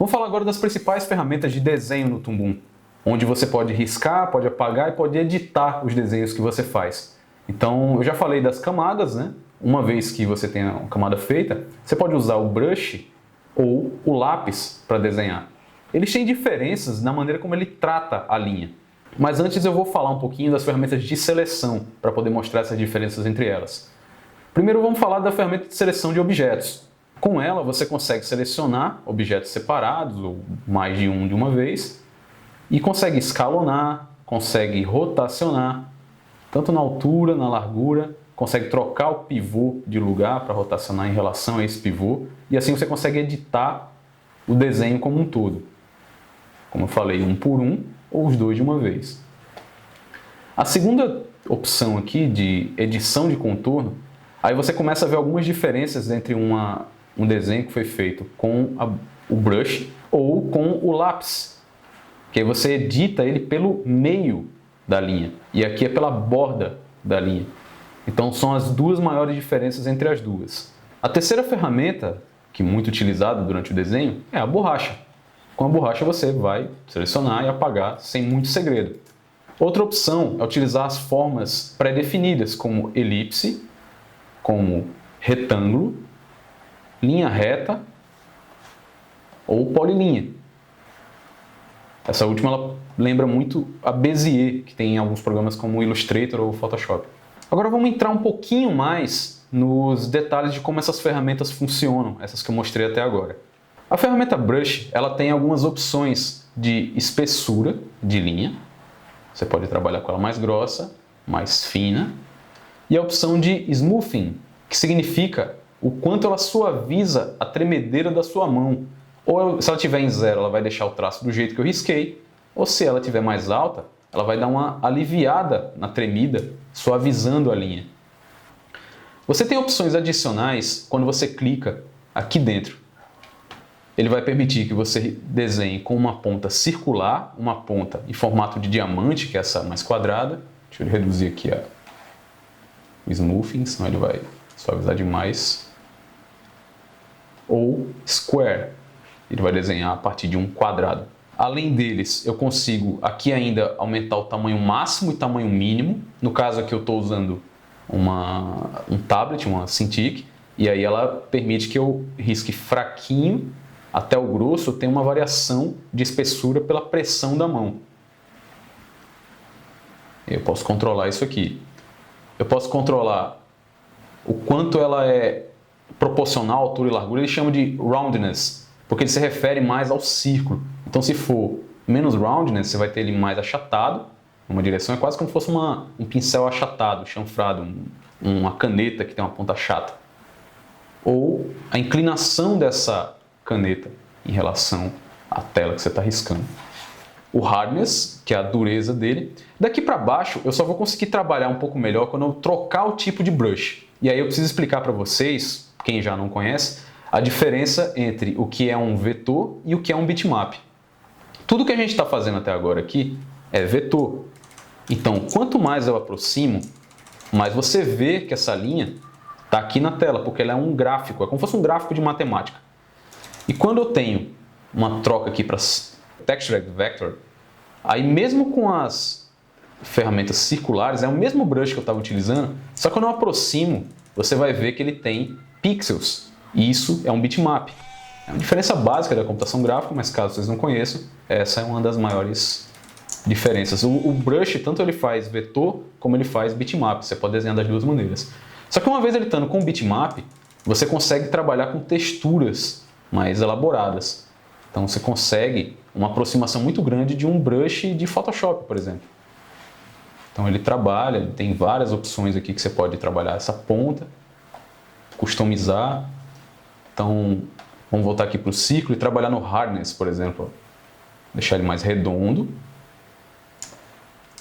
Vamos falar agora das principais ferramentas de desenho no Toon Boom, onde você pode riscar, pode apagar e pode editar os desenhos que você faz. Então, eu já falei das camadas, né? Uma vez que você tem a camada feita, você pode usar o brush ou o lápis para desenhar. Eles têm diferenças na maneira como ele trata a linha. Mas antes eu vou falar um pouquinho das ferramentas de seleção para poder mostrar essas diferenças entre elas. Primeiro vamos falar da ferramenta de seleção de objetos. Com ela você consegue selecionar objetos separados ou mais de um de uma vez e consegue escalonar, consegue rotacionar, tanto na altura, na largura, consegue trocar o pivô de lugar para rotacionar em relação a esse pivô e assim você consegue editar o desenho como um todo. Como eu falei, um por um ou os dois de uma vez. A segunda opção aqui de edição de contorno, aí você começa a ver algumas diferenças entre um desenho que foi feito com o brush ou com o lápis, que aí você edita ele pelo meio da linha e aqui é pela borda da linha. Então são as duas maiores diferenças entre as duas. A terceira ferramenta, que é muito utilizada durante o desenho, é a borracha. Com a borracha você vai selecionar e apagar sem muito segredo. Outra opção é utilizar as formas pré-definidas, como elipse, como retângulo, linha reta ou polilinha. Essa última ela lembra muito a Bezier, que tem em alguns programas como o Illustrator ou o Photoshop. Agora vamos entrar um pouquinho mais nos detalhes de como essas ferramentas funcionam, essas que eu mostrei até agora. A ferramenta Brush ela tem algumas opções de espessura de linha. Você pode trabalhar com ela mais grossa, mais fina. E a opção de smoothing, que significa o quanto ela suaviza a tremedeira da sua mão. Ou se ela estiver em zero, ela vai deixar o traço do jeito que eu risquei. Ou se ela estiver mais alta, ela vai dar uma aliviada na tremida, suavizando a linha. Você tem opções adicionais quando você clica aqui dentro. Ele vai permitir que você desenhe com uma ponta circular, uma ponta em formato de diamante, que é essa mais quadrada. Deixa eu reduzir aqui o smoothing, senão ele vai suavizar demais. Ou square, ele vai desenhar a partir de um quadrado. Além deles, eu consigo aqui ainda aumentar o tamanho máximo e tamanho mínimo. No caso aqui eu estou usando um tablet, uma Cintiq, e aí ela permite que eu risque fraquinho até o grosso, tem uma variação de espessura pela pressão da mão. Eu posso controlar isso aqui. Eu posso controlar o quanto ela é proporcional à altura e largura. Ele chama de roundness, porque ele se refere mais ao círculo. Então se for menos roundness, você vai ter ele mais achatado. Uma direção é quase como se fosse um pincel achatado, chanfrado, uma caneta que tem uma ponta chata. Ou a inclinação dessa caneta em relação à tela que você está riscando. O hardness, que é a dureza dele. Daqui para baixo eu só vou conseguir trabalhar um pouco melhor quando eu trocar o tipo de brush. E aí eu preciso explicar para vocês, quem já não conhece, a diferença entre o que é um vetor e o que é um bitmap. Tudo que a gente está fazendo até agora aqui é vetor. Então, quanto mais eu aproximo, mais você vê que essa linha está aqui na tela, porque ela é um gráfico, é como se fosse um gráfico de matemática. E quando eu tenho uma troca aqui para Textured Vector, aí mesmo com as ferramentas circulares, é o mesmo brush que eu estava utilizando, só que quando eu aproximo, você vai ver que ele tem pixels. E isso é um bitmap. É uma diferença básica da computação gráfica, mas caso vocês não conheçam, essa é uma das maiores diferenças. O brush, tanto ele faz vetor, como ele faz bitmap. Você pode desenhar das duas maneiras. Só que uma vez ele estando com bitmap, você consegue trabalhar com texturas mais elaboradas. Então você consegue uma aproximação muito grande de um brush de Photoshop, por exemplo. Então ele trabalha, ele tem várias opções aqui que você pode trabalhar essa ponta, customizar. Então vamos voltar aqui para o círculo e trabalhar no hardness, por exemplo. Deixar ele mais redondo.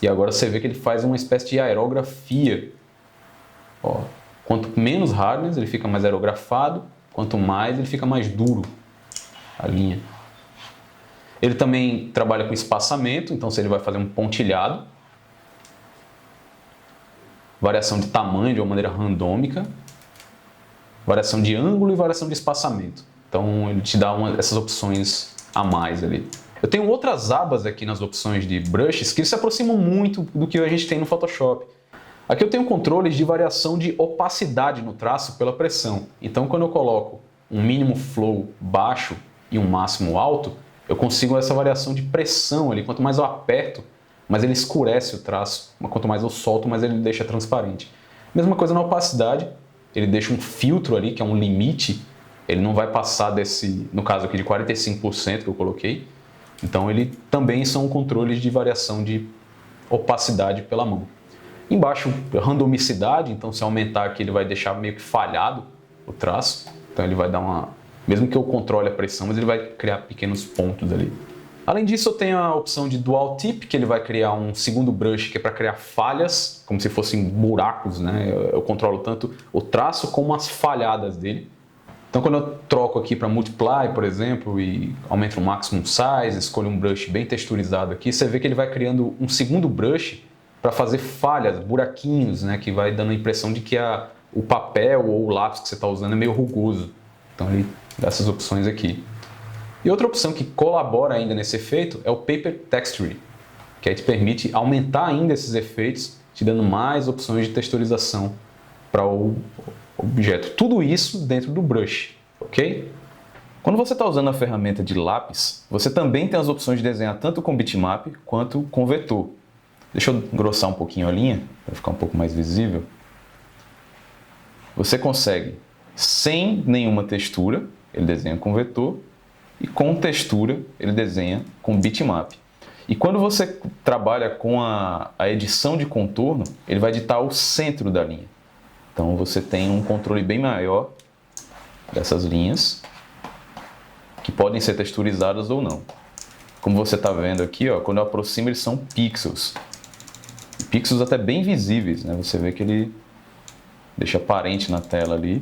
E agora você vê que ele faz uma espécie de aerografia. Ó, quanto menos hardness, ele fica mais aerografado. Quanto mais, ele fica mais duro a linha. Ele também trabalha com espaçamento, então se ele vai fazer um pontilhado. Variação de tamanho de uma maneira randômica. Variação de ângulo e variação de espaçamento. Então ele te dá essas opções a mais ali. Eu tenho outras abas aqui nas opções de brushes que se aproximam muito do que a gente tem no Photoshop. Aqui eu tenho controles de variação de opacidade no traço pela pressão. Então quando eu coloco um mínimo flow baixo e um máximo alto, eu consigo essa variação de pressão ali. Quanto mais eu aperto, mais ele escurece o traço. Quanto mais eu solto, mais ele deixa transparente. Mesma coisa na opacidade, ele deixa um filtro ali, que é um limite. Ele não vai passar desse, no caso aqui de 45% que eu coloquei. Então ele também são controles de variação de opacidade pela mão. Embaixo, randomicidade, então se aumentar aqui ele vai deixar meio que falhado o traço. Então ele vai dar uma... Mesmo que eu controle a pressão, mas ele vai criar pequenos pontos ali. Além disso eu tenho a opção de Dual Tip, que ele vai criar um segundo brush que é para criar falhas, como se fossem buracos, né? Eu controlo tanto o traço como as falhadas dele. Então quando eu troco aqui para Multiply, por exemplo, e aumento o Maximum Size, escolho um brush bem texturizado aqui, você vê que ele vai criando um segundo brush para fazer falhas, buraquinhos, né, que vai dando a impressão de que o papel ou o lápis que você está usando é meio rugoso. Então ele dá essas opções aqui. E outra opção que colabora ainda nesse efeito é o Paper Texture, que aí te permite aumentar ainda esses efeitos, te dando mais opções de texturização para o objeto. Tudo isso dentro do brush, ok? Quando você está usando a ferramenta de lápis, você também tem as opções de desenhar tanto com bitmap quanto com vetor. Deixa eu engrossar um pouquinho a linha, para ficar um pouco mais visível. Você consegue, sem nenhuma textura, ele desenha com vetor, e com textura, ele desenha com bitmap. E quando você trabalha com a edição de contorno, ele vai editar o centro da linha. Então você tem um controle bem maior dessas linhas, que podem ser texturizadas ou não. Como você está vendo aqui, ó, quando eu aproximo eles são pixels. Pixels até bem visíveis, né? Você vê que ele deixa aparente na tela ali.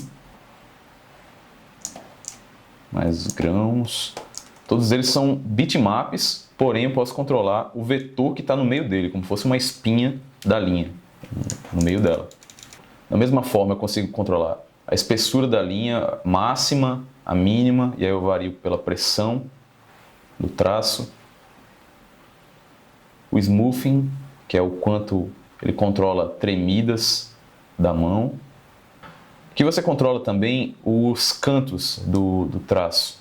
Mais grãos. Todos eles são bitmaps, porém eu posso controlar o vetor que está no meio dele, como se fosse uma espinha da linha, no meio dela. Da mesma forma, eu consigo controlar a espessura da linha máxima, a mínima, e aí eu vario pela pressão do traço. O smoothing, que é o quanto ele controla tremidas da mão. Aqui você controla também os cantos do traço.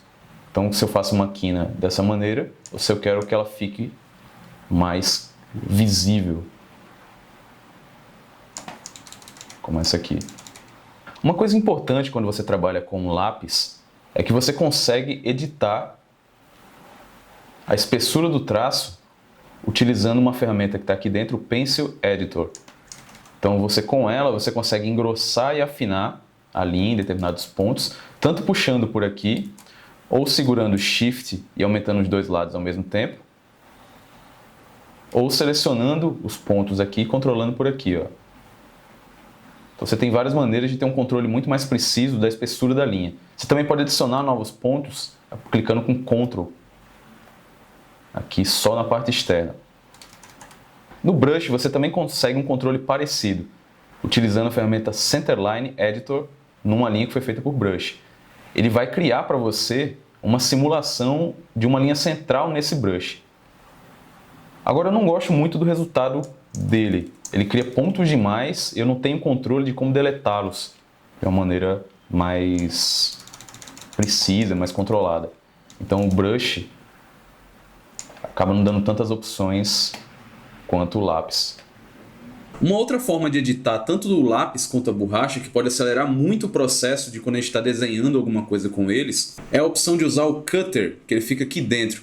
Então, se eu faço uma quina dessa maneira, ou se eu quero que ela fique mais visível, como essa aqui. Uma coisa importante quando você trabalha com um lápis é que você consegue editar a espessura do traço utilizando uma ferramenta que está aqui dentro, o Pencil Editor. Então com ela você consegue engrossar e afinar a linha em determinados pontos, tanto puxando por aqui, ou segurando Shift e aumentando os dois lados ao mesmo tempo, ou selecionando os pontos aqui e controlando por aqui, ó. Então você tem várias maneiras de ter um controle muito mais preciso da espessura da linha. Você também pode adicionar novos pontos clicando com Ctrl, aqui só na parte externa. No Brush você também consegue um controle parecido, utilizando a ferramenta Centerline Editor numa linha que foi feita por Brush. Ele vai criar para você uma simulação de uma linha central nesse brush. Agora eu não gosto muito do resultado dele. Ele cria pontos demais e eu não tenho controle de como deletá-los de uma maneira mais precisa, mais controlada. Então o brush acaba não dando tantas opções quanto o lápis. Uma outra forma de editar tanto do lápis quanto a borracha, que pode acelerar muito o processo de quando a gente está desenhando alguma coisa com eles, é a opção de usar o Cutter, que ele fica aqui dentro.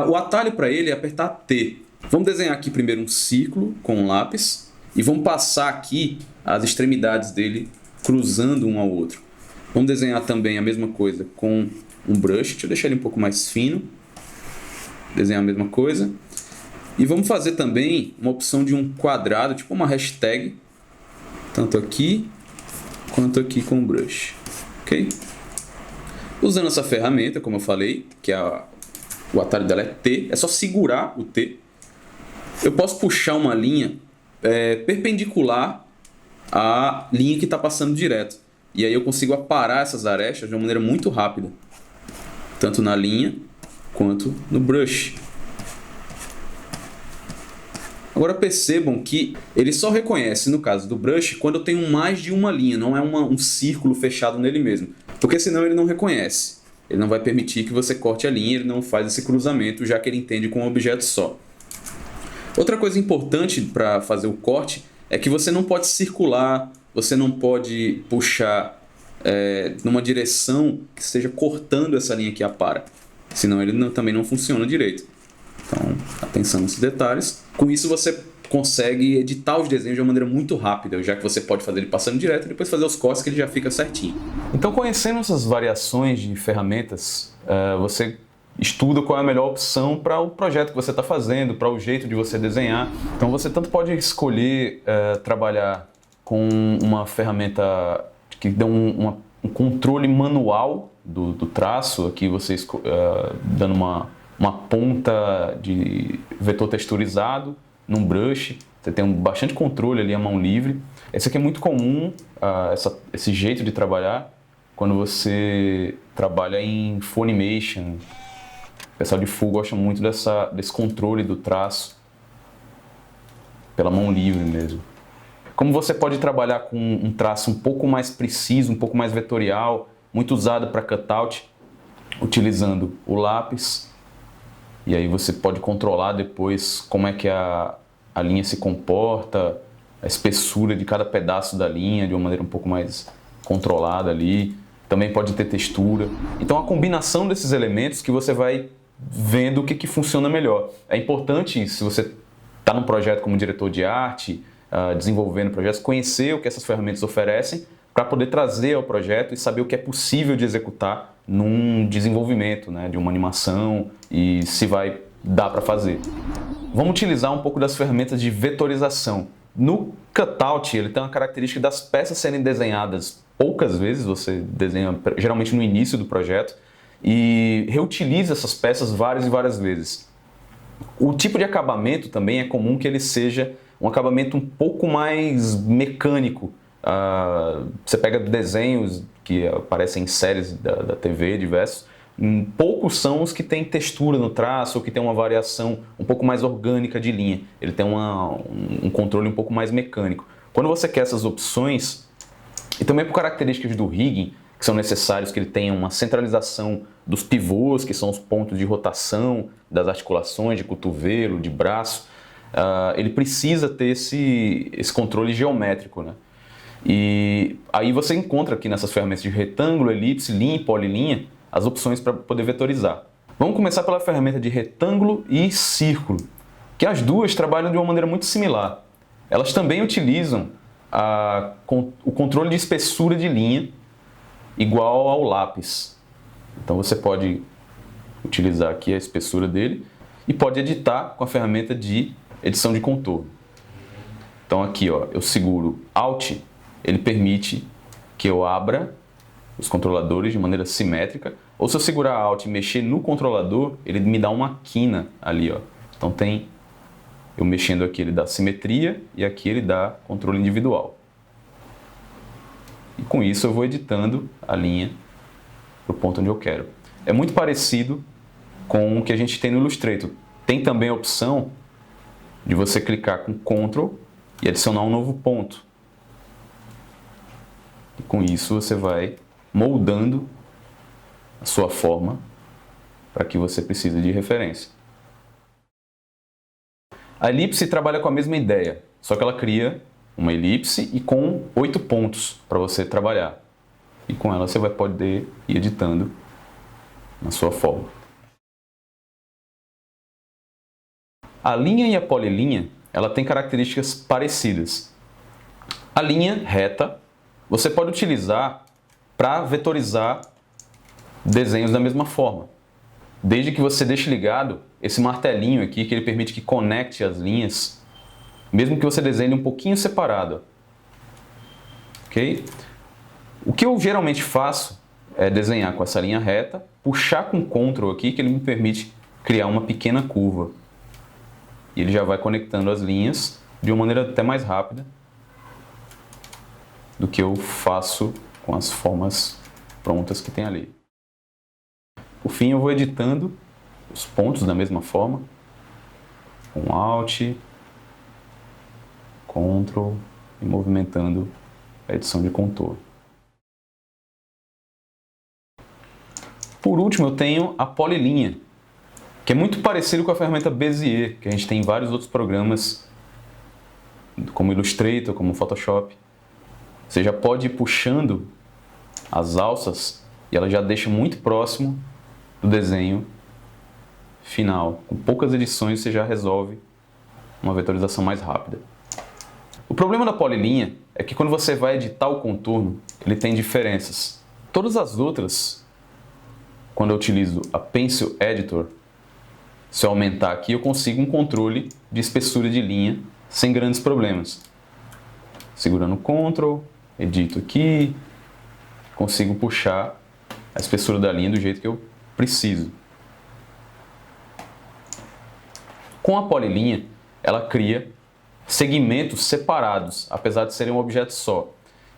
O atalho para ele é apertar T. Vamos desenhar aqui primeiro um círculo com o lápis e vamos passar aqui as extremidades dele cruzando um ao outro. Vamos desenhar também a mesma coisa com um brush, deixa eu deixar ele um pouco mais fino. Desenhar a mesma coisa. E vamos fazer também uma opção de um quadrado, tipo uma hashtag, tanto aqui quanto aqui com o brush, ok? Usando essa ferramenta, como eu falei, que o atalho dela é T, é só segurar o T. Eu posso puxar uma linha perpendicular à linha que está passando direto. E aí eu consigo aparar essas arestas de uma maneira muito rápida, tanto na linha quanto no brush. Agora percebam que ele só reconhece, no caso do brush, quando eu tenho mais de uma linha, não é um círculo fechado nele mesmo. Porque senão ele não reconhece. Ele não vai permitir que você corte a linha, ele não faz esse cruzamento, já que ele entende com um objeto só. Outra coisa importante para fazer o corte é que você não pode circular, você não pode puxar numa direção que esteja cortando essa linha que apara. Senão ele também não funciona direito. Então, atenção nesses detalhes. Com isso, você consegue editar os desenhos de uma maneira muito rápida, já que você pode fazer ele passando direto e depois fazer os cortes que ele já fica certinho. Então, conhecendo essas variações de ferramentas, você estuda qual é a melhor opção para o projeto que você está fazendo, para o jeito de você desenhar. Então, você tanto pode escolher trabalhar com uma ferramenta que dá um controle manual do traço, aqui você dando uma ponta de vetor texturizado num brush, você tem bastante controle ali à mão livre. Esse aqui é muito comum, esse jeito de trabalhar, quando você trabalha em Funimation. O pessoal de Full gosta muito desse controle do traço, pela mão livre mesmo. Como você pode trabalhar com um traço um pouco mais preciso, um pouco mais vetorial, muito usado para cutout, utilizando o lápis. E aí você pode controlar depois como é que a linha se comporta, a espessura de cada pedaço da linha de uma maneira um pouco mais controlada ali. Também pode ter textura. Então a combinação desses elementos que você vai vendo o que funciona melhor. É importante, se você está num projeto como diretor de arte, desenvolvendo projetos, conhecer o que essas ferramentas oferecem para poder trazer ao projeto e saber o que é possível de executar num desenvolvimento, né, de uma animação e se vai dar para fazer. Vamos utilizar um pouco das ferramentas de vetorização. No cutout, ele tem uma característica das peças serem desenhadas poucas vezes, você desenha geralmente no início do projeto e reutiliza essas peças várias e várias vezes. O tipo de acabamento também é comum que ele seja um acabamento um pouco mais mecânico. Você pega desenhos que aparecem em séries da TV, diversos, poucos são os que têm textura no traço, ou que tem uma variação um pouco mais orgânica de linha. Ele tem um controle um pouco mais mecânico. Quando você quer essas opções, e também por características do rigging, que são necessários que ele tenha uma centralização dos pivôs, que são os pontos de rotação das articulações de cotovelo, de braço, ele precisa ter esse controle geométrico, né? E aí você encontra aqui nessas ferramentas de retângulo, elipse, linha e polilinha as opções para poder vetorizar. Vamos começar pela ferramenta de retângulo e círculo, que as duas trabalham de uma maneira muito similar. Elas também utilizam o controle de espessura de linha igual ao lápis. Então você pode utilizar aqui a espessura dele e pode editar com a ferramenta de edição de contorno. Então aqui, ó, eu seguro Alt, ele permite que eu abra os controladores de maneira simétrica, ou se eu segurar Alt e mexer no controlador, ele me dá uma quina ali, ó. Então tem eu mexendo aqui, ele dá simetria e aqui ele dá controle individual. E com isso eu vou editando a linha para o ponto onde eu quero. É muito parecido com o que a gente tem no Illustrator. Tem também a opção de você clicar com Ctrl e adicionar um novo ponto. E com isso você vai moldando a sua forma para que você precise de referência. A elipse trabalha com a mesma ideia, só que ela cria uma elipse e com 8 pontos para você trabalhar. E com ela você vai poder ir editando na sua forma. A linha e a polilinha, ela tem características parecidas. A linha reta, você pode utilizar para vetorizar desenhos da mesma forma. Desde que você deixe ligado esse martelinho aqui, que ele permite que conecte as linhas, mesmo que você desenhe um pouquinho separado. Ok? O que eu geralmente faço é desenhar com essa linha reta, puxar com Ctrl aqui, que ele me permite criar uma pequena curva. E ele já vai conectando as linhas de uma maneira até mais rápida do que eu faço com as formas prontas que tem ali. Por fim, eu vou editando os pontos da mesma forma, com Alt, Ctrl e movimentando a edição de contorno. Por último, eu tenho a polilinha, que é muito parecido com a ferramenta Bezier, que a gente tem em vários outros programas, como Illustrator, como Photoshop. Você já pode ir puxando as alças e ela já deixa muito próximo do desenho final. Com poucas edições você já resolve uma vetorização mais rápida. O problema da polilinha é que quando você vai editar o contorno, ele tem diferenças. Todas as outras, quando eu utilizo a Pencil Editor, se eu aumentar aqui, eu consigo um controle de espessura de linha sem grandes problemas. Segurando o Ctrl, edito aqui, consigo puxar a espessura da linha do jeito que eu preciso. Com a polilinha, ela cria segmentos separados, apesar de serem um objeto só.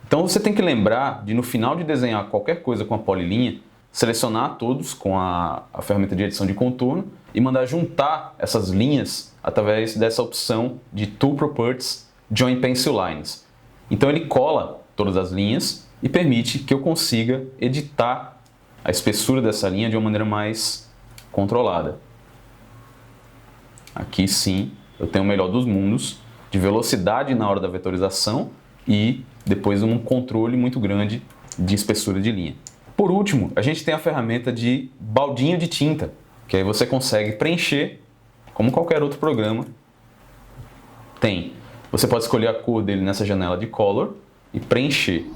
Então você tem que lembrar de, no final de desenhar qualquer coisa com a polilinha, selecionar todos com a ferramenta de edição de contorno e mandar juntar essas linhas através dessa opção de Tool Properties Join Pencil Lines. Então ele cola todas as linhas e permite que eu consiga editar a espessura dessa linha de uma maneira mais controlada. Aqui sim eu tenho o melhor dos mundos, de velocidade na hora da vetorização e depois um controle muito grande de espessura de linha. Por último, a gente tem a ferramenta de baldinho de tinta, que aí você consegue preencher, como qualquer outro programa tem. Você pode escolher a cor dele nessa janela de Color e preencher.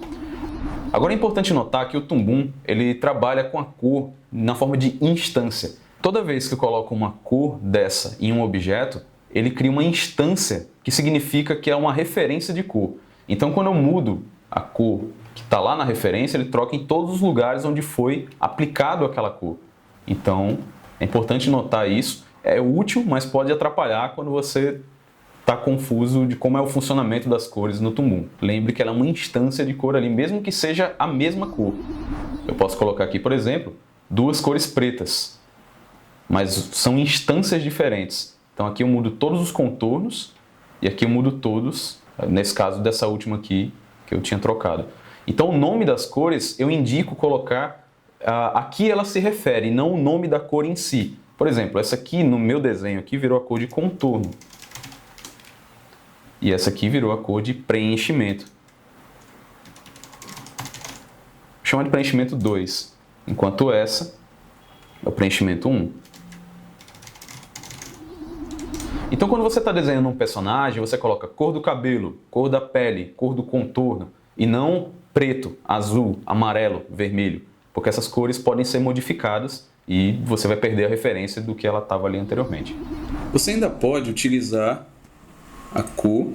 Agora é importante notar que o Toon ele trabalha com a cor na forma de instância. Toda vez que eu coloco uma cor dessa em um objeto, ele cria uma instância, que significa que é uma referência de cor. Então quando eu mudo a cor que está lá na referência, ele troca em todos os lugares onde foi aplicado aquela cor. Então é importante notar isso. É útil, mas pode atrapalhar quando você está confuso de como é o funcionamento das cores no Toon. Lembre que ela é uma instância de cor ali, mesmo que seja a mesma cor. Eu posso colocar aqui, por exemplo, duas cores pretas, mas são instâncias diferentes. Então aqui eu mudo todos os contornos e aqui eu mudo todos, nesse caso dessa última aqui que eu tinha trocado. Então o nome das cores eu indico colocar a que ela se refere, não o nome da cor em si. Por exemplo, essa aqui no meu desenho aqui virou a cor de contorno. E essa aqui virou a cor de preenchimento. Chama de preenchimento 2, enquanto essa é o preenchimento 1. Então quando você está desenhando um personagem, você coloca cor do cabelo, cor da pele, cor do contorno, e não preto, azul, amarelo, vermelho, porque essas cores podem ser modificadas e você vai perder a referência do que ela estava ali anteriormente. Você ainda pode utilizar a cor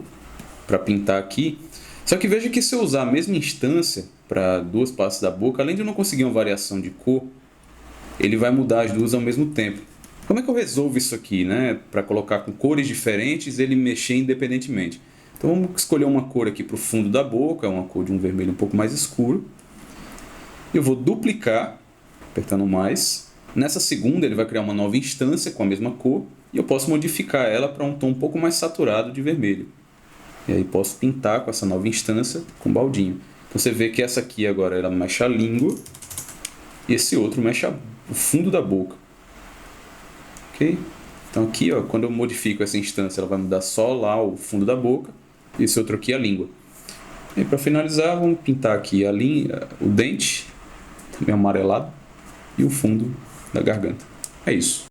para pintar aqui, só que veja que se eu usar a mesma instância para duas partes da boca, além de eu não conseguir uma variação de cor, ele vai mudar as duas ao mesmo tempo. Como é que eu resolvo isso aqui, né? Para colocar com cores diferentes, ele mexer independentemente. Então vamos escolher uma cor aqui para o fundo da boca, é uma cor de um vermelho um pouco mais escuro. Eu vou duplicar, apertando mais. Nessa segunda ele vai criar uma nova instância com a mesma cor e eu posso modificar ela para um tom um pouco mais saturado de vermelho. E aí posso pintar com essa nova instância com baldinho. Então você vê que essa aqui agora ela mexe a língua e esse outro mexe o fundo da boca. Ok? Então aqui, ó, quando eu modifico essa instância, ela vai mudar só lá o fundo da boca e esse outro aqui a língua. E para finalizar, vamos pintar aqui a linha, o dente, também amarelado, e o fundo da garganta. É isso.